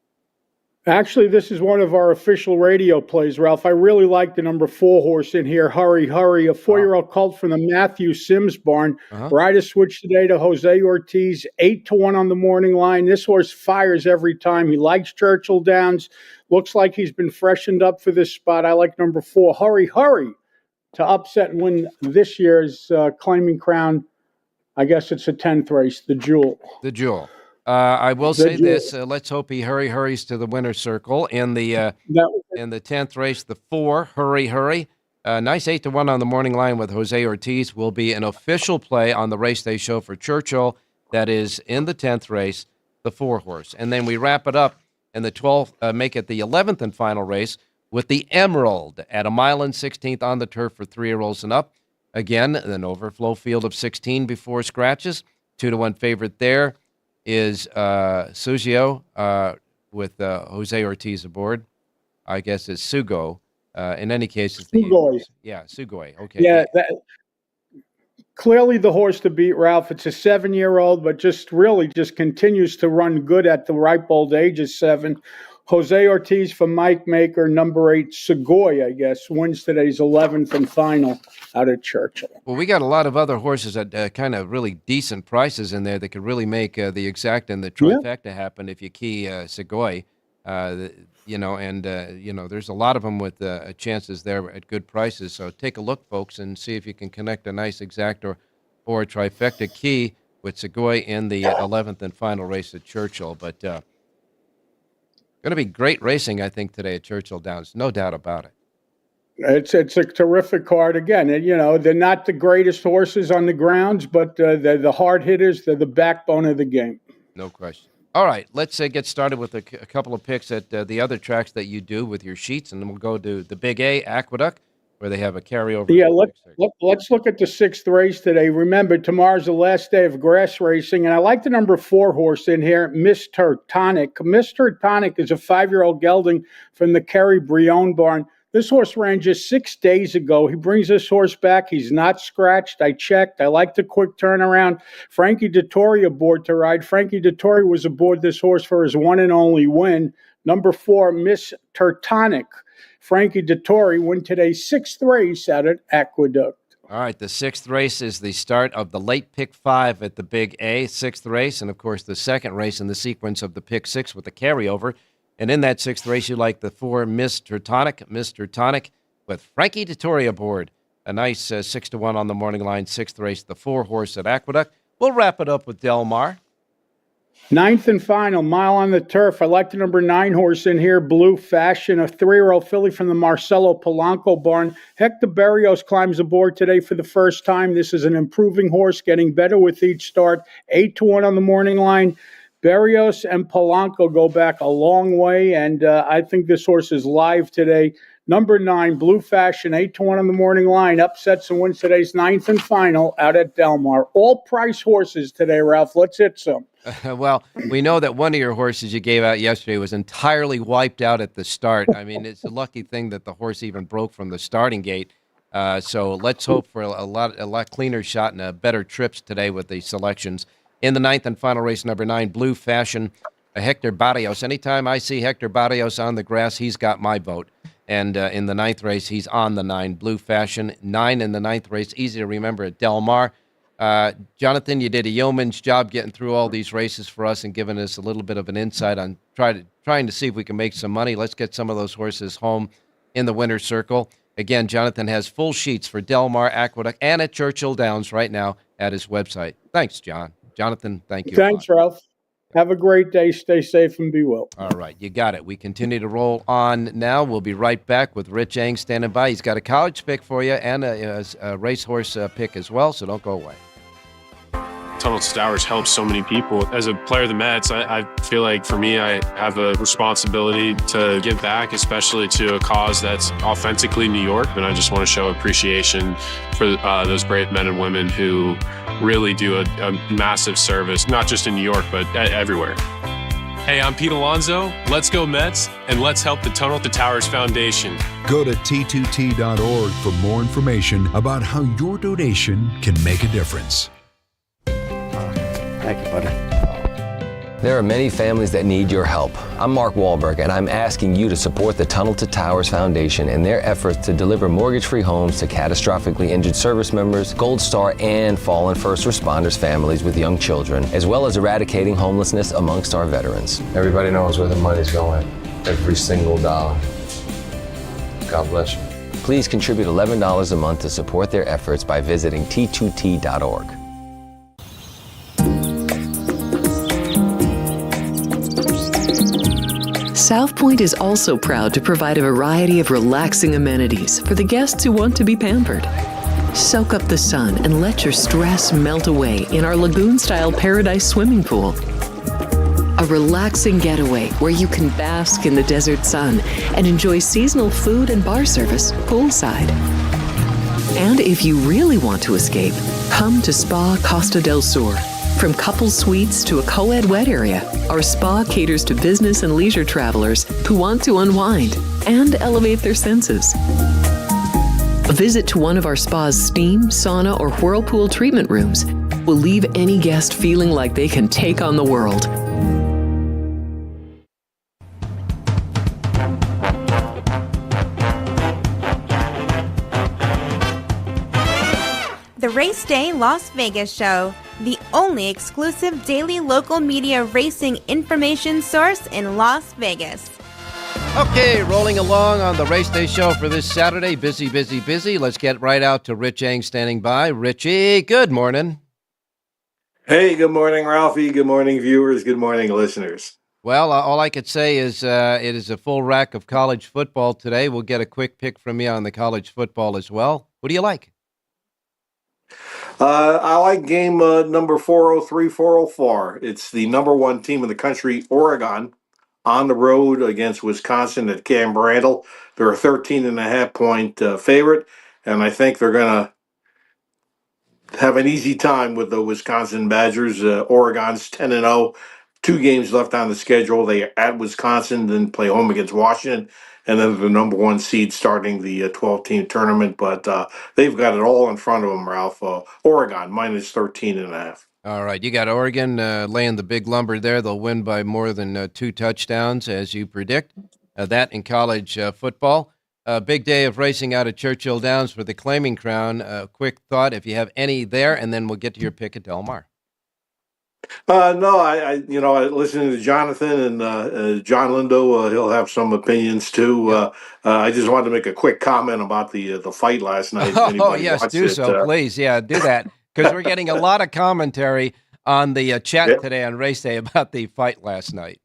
Actually, this is one of our official radio plays, Ralph. I really like the number 4 horse in here, Hurry, Hurry, a 4-year-old colt from the Matthew Sims barn. Rider switch today to Jose Ortiz, 8-1 on the morning line. This horse fires every time. He likes Churchill Downs. Looks like he's been freshened up for this spot. I like number 4, Hurry, Hurry, to upset and win this year's claiming crown. I guess it's a 10th race, the Jewel.
The Jewel. I will say this. Let's hope he hurries to the winner's circle. In the 10th race, the 4, Hurry, Hurry. Nice 8-1 on the morning line with Jose Ortiz will be an official play on the race day show for Churchill. That is in the 10th race, the 4 horse. And then we wrap it up in the 12th, make it the 11th and final race with the Emerald at a mile and 16th on the turf for 3-year-olds and up. Again, an overflow field of 16 before scratches. 2-1 favorite there is Sugio with Jose Ortiz aboard. I guess it's Sugo. In any case, it's
Sugoi.
Sugoi. Okay.
Yeah, clearly the horse to beat, Ralph. It's a 7-year-old, but just continues to run good at the ripe old age of 7. Jose Ortiz for Mike Maker, number 8, Sugoi, I guess, wins today's 11th and final out of Churchill.
Well, we got a lot of other horses at kind of really decent prices in there that could really make the exact and the trifecta happen if you key Sugoi. There's a lot of them with chances there at good prices. So take a look, folks, and see if you can connect a nice exact or a trifecta key with Sugoi in the 11th and final race at Churchill. But going to be great racing, I think, today at Churchill Downs. No doubt about it.
It's a terrific card. Again, they're not the greatest horses on the grounds, but they're the hard hitters. They're the backbone of the game.
No question. All right, let's get started with a couple of picks at the other tracks that you do with your sheets, and then we'll go to the Big A, Aqueduct, where they have a carryover.
Yeah, let's look at the 6th race today. Remember, tomorrow's the last day of grass racing, and I like the number 4 horse in here, Mr. Tonic. Mr. Tonic is a 5-year-old gelding from the Kerry Brion barn. This horse ran just 6 days ago. He brings this horse back. He's not scratched. I checked. I like the quick turnaround. Frankie Dettori aboard to ride. Frankie Dettori was aboard this horse for his one and only win. Number 4, Miss Tertonic. Frankie Dettori win today's 6th race out at Aqueduct.
All right, the 6th race is the start of the late pick 5 at the Big A, 6th race, and of course the 2nd race in the sequence of the pick 6 with the carryover. And in that 6th race, you like the 4, Mr. Tonic, with Frankie Dettori aboard. A nice 6-1 on the morning line, 6th race, the 4 horse at Aqueduct. We'll wrap it up with Del Mar.
9th and final, mile on the turf. I like the number 9 horse in here, Blue Fashion, a 3-year-old filly from the Marcelo Polanco barn. Hector Berrios climbs aboard today for the first time. This is an improving horse, getting better with each start. 8-1 on the morning line. Berrios and Polanco go back a long way, and I think this horse is live today. Number 9, Blue Fashion, 8-1 on the morning line, upsets and wins today's 9th and final out at Del Mar. All price horses today, Ralph. Let's hit some.
Well, we know that one of your horses you gave out yesterday was entirely wiped out at the start. I mean, it's a lucky thing that the horse even broke from the starting gate. So let's hope for a lot cleaner shot and better trips today with the selections. In the 9th and final race, number 9, Blue Fashion, Hector Barrios. Anytime I see Hector Barrios on the grass, he's got my vote. And in the 9th race, he's on the 9, Blue Fashion. 9 in the 9th race, easy to remember at Del Mar. Jonathan, you did a yeoman's job getting through all these races for us and giving us a little bit of an insight on trying to see if we can make some money. Let's get some of those horses home in the winner's circle. Again, Jonathan has full sheets for Del Mar, Aqueduct, and at Churchill Downs right now at his website. Thanks, John. Jonathan, thank you.
Thanks, Ralph. Have a great day. Stay safe and be well.
All right, you got it. We continue to roll on now. We'll be right back with Rich Eng standing by. He's got a college pick for you and a racehorse pick as well, so don't go away.
Tunnel to Towers helps so many people. As a player of the Mets, I feel like for me, I have a responsibility to give back, especially to a cause that's authentically New York. And I just want to show appreciation for those brave men and women who really do a massive service, not just in New York, but everywhere. Hey, I'm Pete Alonso. Let's go Mets, and let's help the Tunnel to Towers Foundation.
Go to t2t.org for more information about how your donation can make a difference.
Thank you, buddy. There are many families that need your help. I'm Mark Wahlberg, and I'm asking you to support the Tunnel to Towers Foundation in their efforts to deliver mortgage-free homes to catastrophically injured service members, Gold Star, and fallen first responders families with young children, as well as eradicating homelessness amongst our veterans. Everybody knows where the money's going. Every single dollar. God bless you. Please contribute $11 a month to support their efforts by visiting t2t.org.
South Point is also proud to provide a variety of relaxing amenities for the guests who want to be pampered. Soak up the sun and let your stress melt away in our lagoon-style paradise swimming pool. A relaxing getaway where you can bask in the desert sun and enjoy seasonal food and bar service poolside. And if you really want to escape, come to Spa Costa del Sur. From couple suites to a co-ed wet area, our spa caters to business and leisure travelers who want to unwind and elevate their senses. A visit to one of our spa's steam, sauna, or whirlpool treatment rooms will leave any guest feeling like they can take on the world.
The Race Day Las Vegas Show, the only exclusive daily local media racing information source in Las Vegas.
Okay, rolling along on the Race Day Show for this Saturday. Busy, busy, busy. Let's get right out to Rich Eng standing by. Richie, good morning.
Hey, good morning, Ralphie. Good morning, viewers. Good morning, listeners.
Well, all I could say is it is a full rack of college football today. We'll get a quick pick from you on the college football as well. What do you like?
I like game number 403-404. It's the number one team in the country, Oregon, on the road against Wisconsin at Camp Randall. They're a 13.5-point favorite, and I think they're going to have an easy time with the Wisconsin Badgers. Oregon's 10-0, 2 games left on the schedule. They are at Wisconsin, then play home against Washington, and then the number one seed starting the 12-team tournament. But they've got it all in front of them, Ralph. Oregon, minus 13.5.
All right, you got Oregon laying the big lumber there. They'll win by more than 2 touchdowns, as you predict. That in college football. A big day of racing out at Churchill Downs for the claiming crown. Quick thought, if you have any there, and then we'll get to your pick at Del Mar.
No, I listening to Jonathan and John Lindo, he'll have some opinions too. I just wanted to make a quick comment about the fight last night.
Oh, yes, do so, please. Yeah, do that, because we're getting a lot of commentary on the chat today on Race Day about the fight last night.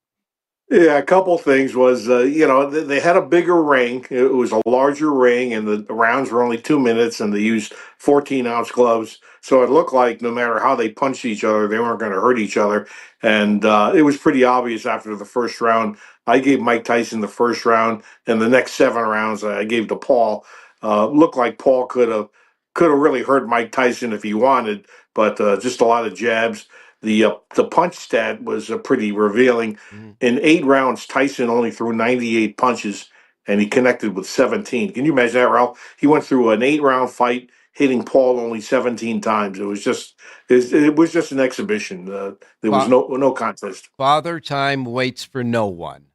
Yeah, a couple things was, they had a bigger ring. It was a larger ring, and the rounds were only 2 minutes, and they used 14-ounce gloves. So it looked like no matter how they punched each other, they weren't going to hurt each other. And it was pretty obvious after the first round. I gave Mike Tyson the first round, and the next 7 rounds I gave to Paul. Looked like Paul could have really hurt Mike Tyson if he wanted, but just a lot of jabs. The punch stat was pretty revealing. In 8 rounds, Tyson only threw 98 punches, and he connected with 17. Can you imagine that, Ralph? He went through an 8-round fight, hitting Paul only 17 times. It was just an exhibition. There was no contest.
Father Time waits for no one,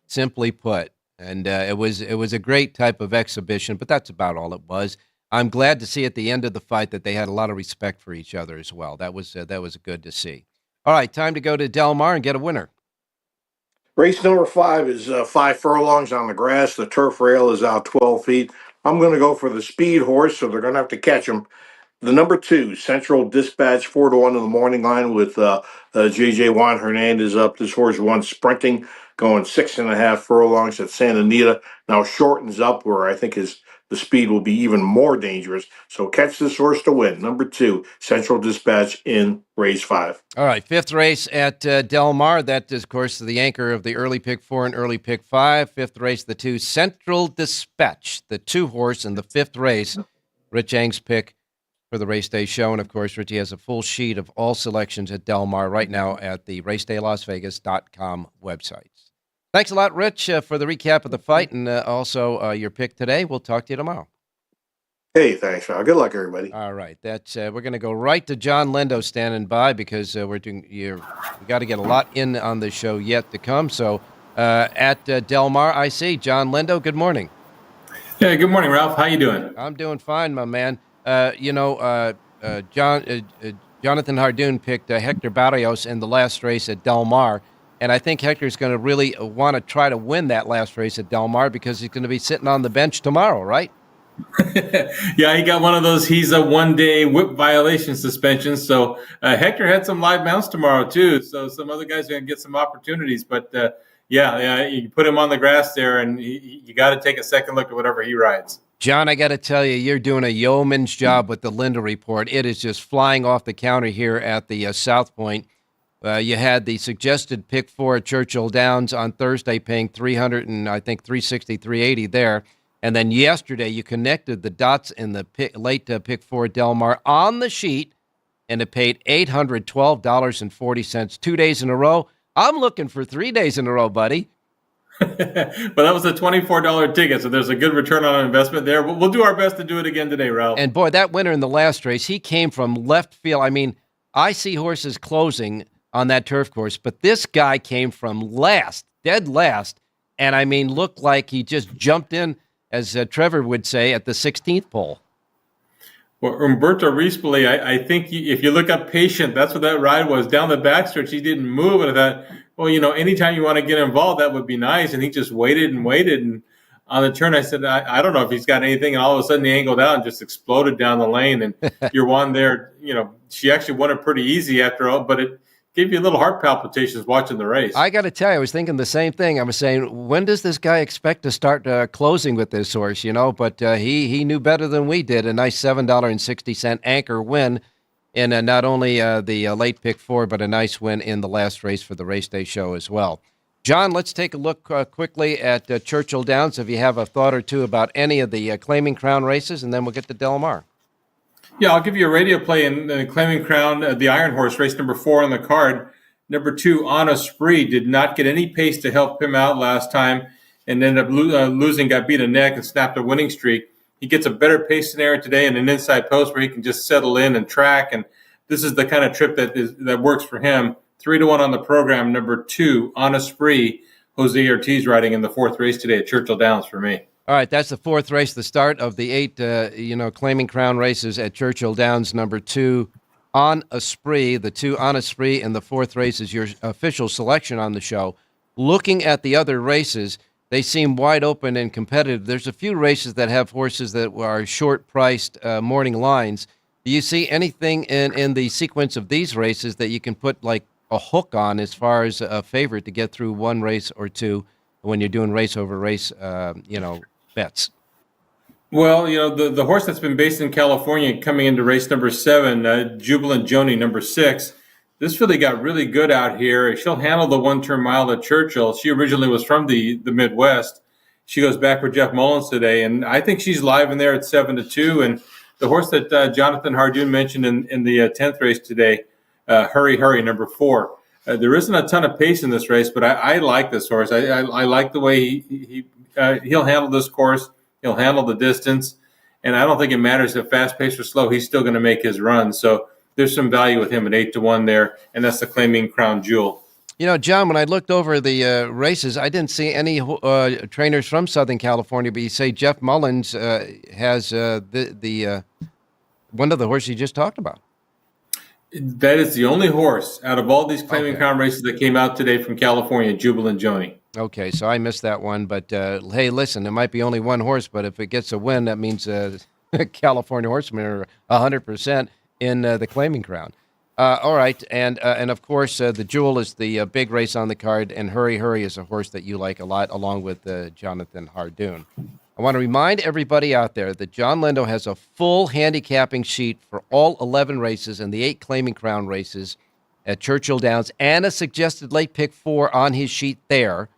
simply put. And it was a great type of exhibition, but that's about all it was. I'm glad to see at the end of the fight that they had a lot of respect for each other as well. That was good to see. All right, time to go to Del Mar and get a winner.
Race number 5 is 5 furlongs on the grass. The turf rail is out 12 feet. I'm going to go for the speed horse, so they're going to have to catch him. The number 2, Central Dispatch, 4-1 in the morning line with J.J. Juan Hernandez up. This horse won sprinting, going 6.5 furlongs at Santa Anita. Now shortens up where I think the speed will be even more dangerous. So catch this horse to win. Number 2, Central Dispatch in race 5.
All right, 5th race at Del Mar. That is, of course, the anchor of the early pick 4 and early pick 5. 5th race, the 2, Central Dispatch, the 2 horse in the 5th race. Rich Ang's pick for the Race Day show. And, of course, Richie has a full sheet of all selections at Del Mar right now at the racedaylasvegas.com websites. Thanks a lot, Rich, for the recap of the fight and also your pick today. We'll talk to you tomorrow.
Hey, thanks, Val. Good luck, everybody.
All right, that's we're going to go right to John Lindo standing by because we got to get a lot in on the show yet to come. So at Del Mar, I see John Lindo. Good morning.
Yeah, good morning, Ralph. How you doing?
I'm doing fine, my man. Jonathan Hardoon picked Hector Barrios in the last race at Del Mar, and I think Hector's going to really want to try to win that last race at Del Mar because he's going to be sitting on the bench tomorrow, right?
Yeah, he got one of those. He's a one-day whip violation suspension. So Hector had some live mounts tomorrow too. So some other guys are going to get some opportunities. But yeah, you put him on the grass there, and you got to take a second look at whatever he rides.
John, I got to tell you, you're doing a yeoman's job with the Linda Report. It is just flying off the counter here at the South Point. You had the suggested pick 4 at Churchill Downs on Thursday, paying $300 and I think $360, $380 there. And then yesterday, you connected the dots in the late pick 4 at Del Mar on the sheet, and it paid $812.40 2 days in a row. I'm looking for 3 days in a row, buddy.
But that was a $24 ticket, so there's a good return on investment there. We'll do our best to do it again today, Ralph.
And boy, that winner in the last race, he came from left field. I mean, I see horses closing on that turf course, but this guy came from last, dead last, and I mean, looked like he just jumped in, as Trevor would say, at the 16th pole.
Well, Umberto Rispoli, I think if you look up Patient, that's what that ride was. Down the backstretch, he didn't move. And I thought, well, anytime you want to get involved, that would be nice. And he just waited and waited. And on the turn, I said, I don't know if he's got anything. And all of a sudden, he angled out and just exploded down the lane. And your one there, she actually won it pretty easy after all. But it gave you a little heart palpitations watching the race.
I got to tell you, I was thinking the same thing. I was saying, when does this guy expect to start closing with this horse, But he knew better than we did. A nice $7.60 anchor win in not only the late pick 4, but a nice win in the last race for the Race Day show as well. John, let's take a look quickly at Churchill Downs, if you have a thought or two about any of the Claiming Crown races, and then we'll get to Del Mar.
Yeah, I'll give you a radio play in Claiming Crown, the Iron Horse, race number 4 on the card. Number 2, On Esprit, did not get any pace to help him out last time and ended up losing, got beat a neck and snapped a winning streak. He gets a better pace scenario today in an inside post where he can just settle in and track, and this is the kind of trip that works for him. 3-1 on the program. Number 2, On Esprit, Jose Ortiz riding in the 4th race today at Churchill Downs for me.
All right, that's the 4th race, the start of the 8, Claiming Crown races at Churchill Downs. Number 2, On Esprit. The 2, On Esprit, and the 4th race is your official selection on the show. Looking at the other races, they seem wide open and competitive. There's a few races that have horses that are short-priced morning lines. Do you see anything in the sequence of these races that you can put like a hook on as far as a favorite to get through one race or two when you're doing race over race, bets?
Well, the horse that's been based in California coming into race number 7, Jubilant Joni, number 6, this filly got really good out here. She'll handle the one-turn mile at Churchill. She originally was from the Midwest. She goes back for Jeff Mullins today, and I think she's live in there at 7-2. And the horse that Jonathan Hardoon mentioned in the 10th race today, Hurry Hurry, number 4. There isn't a ton of pace in this race, but I like this horse. I like the way he'll handle this course. He'll handle the distance, and I don't think it matters if fast pace or slow. He's still going to make his run. So there's some value with him at 8-1 there, and that's the Claiming Crown Jewel.
You know, John, when I looked over the races, I didn't see any trainers from Southern California, but you say Jeff Mullins has the one of the horses you just talked about.
That is the only horse out of all these claiming crown races that came out today from California, Jubilant Joni.
Okay, so I missed that one, but hey, listen, it might be only one horse, but if it gets a win, that means California horsemen are 100% in the claiming crown. All right, and of course, the Jewel is the big race on the card, and Hurry Hurry is a horse that you like a lot, along with Jonathan Hardoon. I want to remind everybody out there that John Lindo has a full handicapping sheet for all 11 races and the 8 claiming crown races at Churchill Downs, and a suggested late pick 4 on his sheet there.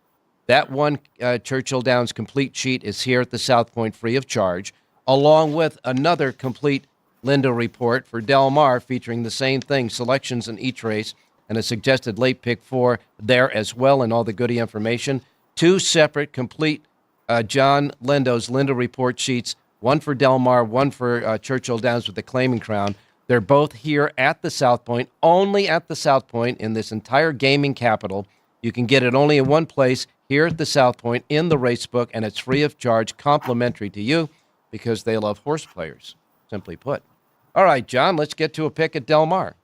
That one Churchill Downs complete sheet is here at the South Point free of charge, along with another complete Lindo report for Del Mar featuring the same thing, selections in each race, and a suggested late pick 4 there as well, and all the goodie information. 2 separate complete John Lindo's Lindo report sheets, one for Del Mar, one for Churchill Downs with the claiming crown. They're both here at the South Point, only at the South Point in this entire gaming capital. You can get it only in one place, here at the South Point in the race book, and it's free of charge, complimentary to you, because they love horse players, simply put. All right, John, let's get to a pick at Del Mar.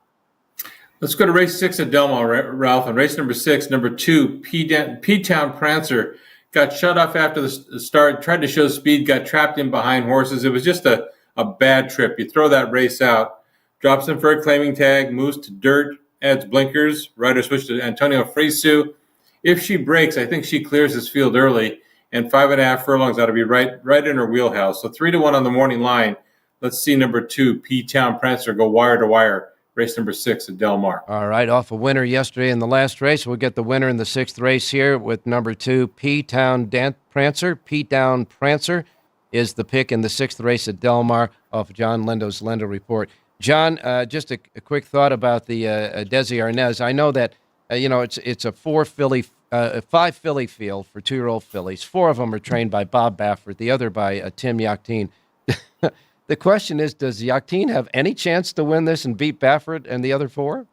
Let's go to race 6 at Del Mar, Ralph. And race number 6, number 2, P-Town Prancer, got shut off after the start, tried to show speed, got trapped in behind horses. It was just a bad trip. You throw that race out, drops in for a claiming tag, moves to dirt, adds blinkers, rider switch to Antonio Frisu. If she breaks, I think she clears this field early, and 5.5 furlongs ought to be right in her wheelhouse. So 3-1 on the morning line. Let's see number 2, P-Town Prancer, go wire to wire. Race number 6 at Del Mar.
All right, off a winner yesterday in the last race. We'll get the winner in the 6th race here with number 2, P-Town Prancer. P-Town Prancer is the pick in the 6th race at Del Mar off John Lindo's Lindo report. John, just a quick thought about the Desi Arnaz. I know that it's a 5 filly field for 2-year-old fillies. 4 of them are trained by Bob Baffert, the other by Tim Yachtine. The question is, does Yachtine have any chance to win this and beat Baffert and the other 4?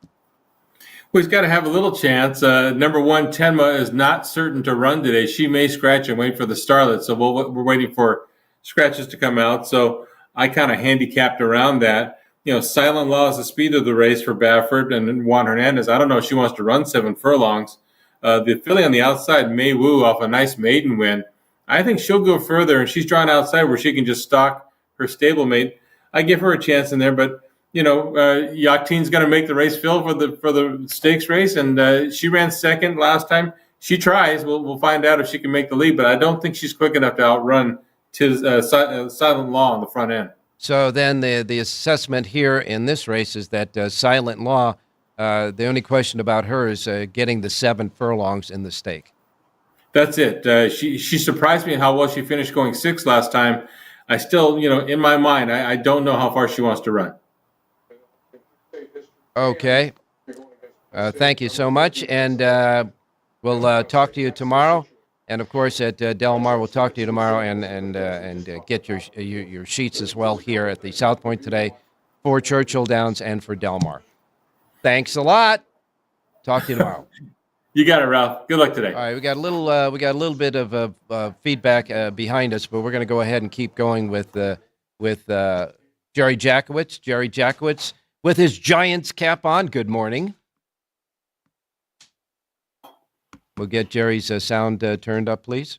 Well, he's got to have a little chance. Number 1, Tenma, is not certain to run today. She may scratch and wait for the starlet, so we're waiting for scratches to come out. So I kind of handicapped around that. Silent Law is the speed of the race for Baffert, and Juan Hernandez, I don't know if she wants to run 7 furlongs. The filly on the outside, Mei Wu, off a nice maiden win. I think she'll go further, and she's drawn outside where she can just stalk her stablemate. I give her a chance in there, but Yachtine's going to make the race, Phil, for the stakes race, and she ran 2nd last time. She tries. We'll find out if she can make the lead, but I don't think she's quick enough to outrun Silent Law on the front end.
So then the assessment here in this race is that Silent Law, the only question about her is getting the 7 furlongs in the stake.
That's it. She surprised me how well she finished going 6th last time. I still, in my mind, I don't know how far she wants to run.
Okay. Thank you so much. And we'll talk to you tomorrow. And, of course, at Del Mar, we'll talk to you tomorrow and get your sheets as well here at the South Point today for Churchill Downs and for Del Mar. Thanks a lot. Talk to you tomorrow.
You got it, Ralph. Good luck today.
All right, we got a little bit of feedback behind us, but we're going to go ahead and keep going with Jerry Jackowitz. Jerry Jackowitz with his Giants cap on. Good morning. We'll get Jerry's sound turned up, please.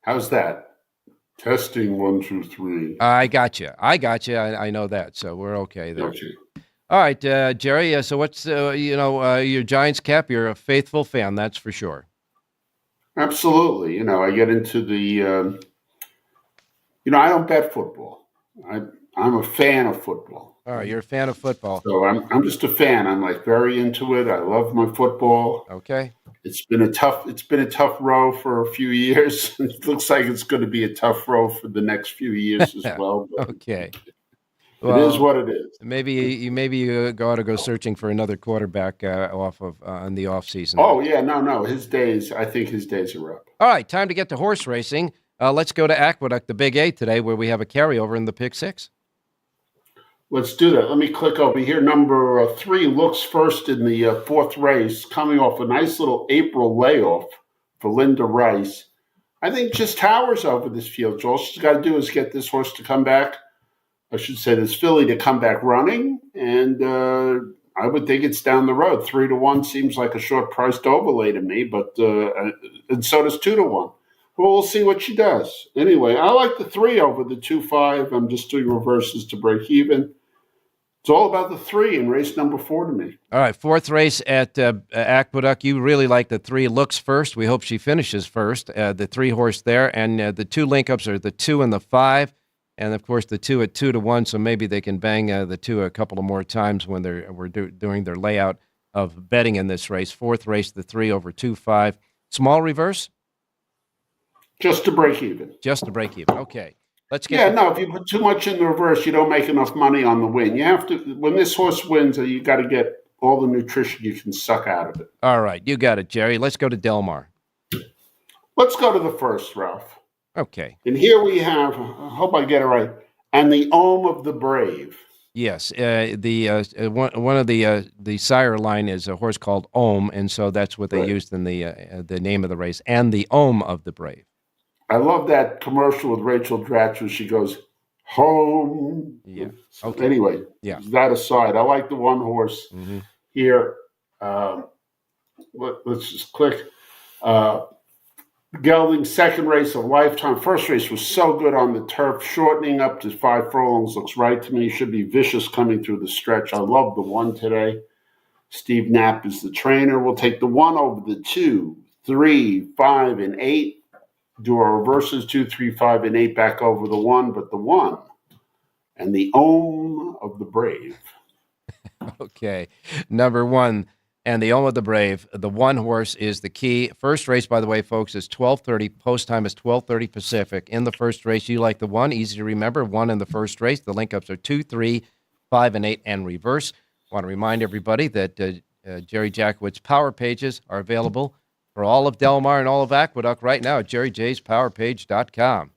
How's that? Testing 1, 2, 3.
I got you. I know that, so we're okay there.
Gotcha.
All right, Jerry. So what's your Giants cap? You're a faithful fan, that's for sure.
Absolutely. I get into the. I don't bet football. I'm a fan of football.
All right, you're a fan of football.
So I'm just a fan. I'm like very into it. I love my football.
Okay.
It's been a tough row for a few years. It looks like it's going to be a tough row for the next few years as well.
Okay.
It is what it is.
Maybe you ought to go searching for another quarterback off of in the off season.
Oh yeah, no. I think his days are up.
All right, time to get to horse racing. Let's go to Aqueduct, the Big 8 today, where we have a carryover in the Pick 6.
Let's do that. Let me click over here. Number 3 looks first in the fourth race, coming off a nice little April layoff for Linda Rice. I think just towers over this field. All she's got to do is get this horse to come back. I should say this filly to come back running, and I would think it's down the road. 3-1 seems like a short-priced overlay to me, but and so does 2-1. Well, we'll see what she does. Anyway, I like the 3 over the 2-5. I'm just doing reverses to break even. It's all about the 3 in race number 4 to me.
All right, fourth race at Aqueduct. You really like the 3 looks first. We hope she finishes first. The 3 horse there, and the 2 link-ups are the 2 and the 5, and of course the 2 at 2-1. So maybe they can bang the 2 a couple of more times when we're doing their layout of betting in this race. Fourth race, the 3 over 2-5. Small reverse.
Just to break even.
Just to break even. Okay. Let's get.
Yeah, no. If you put too much in the reverse, you don't make enough money on the win. You have to. When this horse wins, you got to get all the nutrition you can suck out of it.
All right, you got it, Jerry. Let's go to Del Mar.
Let's go to the first, Ralph.
Okay.
And here we have. I hope I get it right. And the Ohm of the Brave.
Yes, one of the sire line is a horse called Ohm, and so that's what they used in the name of the race. And the Ohm of the Brave.
I love that commercial with Rachel Dratch where she goes, home.
Yeah.
Okay. Anyway, that aside, I like the one horse here. Let's just click. Gelding's second race of lifetime. First race was so good on the turf. Shortening up to 5 furlongs looks right to me. Should be vicious coming through the stretch. I love the 1 today. Steve Knapp is the trainer. We'll take the 1 over the 2, 3, 5, and 8. Do our reverses 2, 3, 5, and 8 back over the 1, but the 1 and the Ohm of the Brave.
Okay, number 1 and the Ohm of the Brave. The 1 horse is the key. First race, by the way, folks, is 12:30. Post time is 12:30 Pacific. In the first race, you like the 1. Easy to remember. 1 in the first race. The link-ups are 2, 3, 5, and 8, and reverse. I want to remind everybody that Jerry Jackowitz's power pages are available for all of Del Mar and all of Aqueduct right now at jerryjspowerpage.com.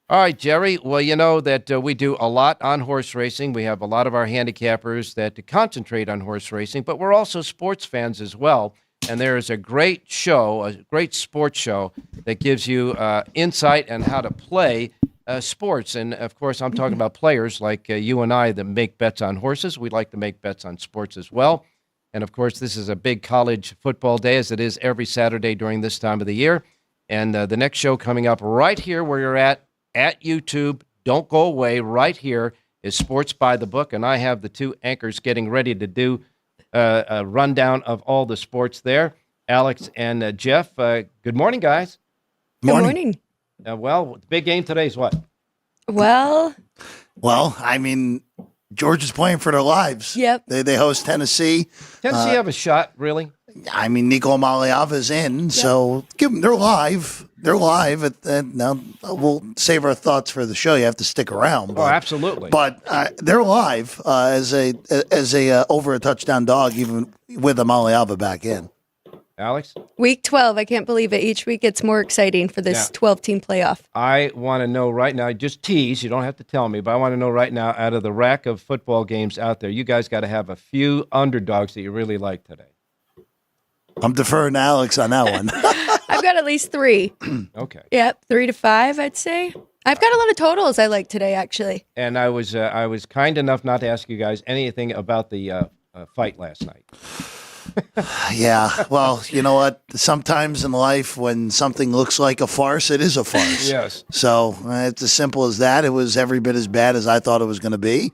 All right, Jerry. Well, you know that we do a lot on horse racing. We have a lot of our handicappers that concentrate on horse racing, but we're also sports fans as well. And there is a great show, a great sports show that gives you insight on how to play sports. And, of course, I'm talking about players like you and I that make bets on horses. We like to make bets on sports as well. And, of course, this is a big college football day, as it is every Saturday during this time of the year. And the next show coming up right here where you're at YouTube, don't go away, right here is Sports by the Book. And I have the 2 anchors getting ready to do a rundown of all the sports there. Alex and Jeff, good morning, guys.
Good morning.
Well, the big game today is what?
Well, I mean, Georgia's playing for their lives. Yep. They host Tennessee.
Tennessee have a shot, really?
I mean, Nico Maliava's in, so give them. They're live. They're live. Now we'll save our thoughts for the show. You have to stick around.
But, absolutely.
But they're live as a over a touchdown dog, even with a Maliava back in.
Alex?
Week 12. I can't believe it. Each week it's more exciting for this 12-team playoff.
I want to know right now, just tease, you don't have to tell me, but I want to know right now, out of the rack of football games out there, you guys got to have a few underdogs that you really like today.
I'm deferring to Alex on that one.
I've got at least 3.
Okay.
Yep, 3 to 5, I'd say. I've got a lot of totals I like today, actually.
And I was kind enough not to ask you guys anything about the fight last night.
Yeah, well, you know what? Sometimes in life, when something looks like a farce, it is a farce.
Yes.
So it's as simple as that. It was every bit as bad as I thought it was going to be.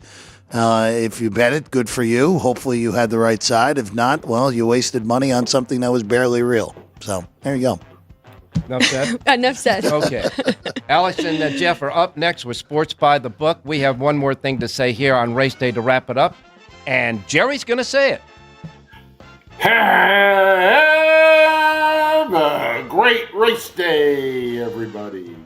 If you bet it, good for you. Hopefully you had the right side. If not, well, you wasted money on something that was barely real. So there you go.
Enough said?
Enough said.
Okay. Alex and Jeff are up next with Sports by the Book. We have one more thing to say here on race day to wrap it up, and Jerry's going to say it.
Have a great race day, everybody.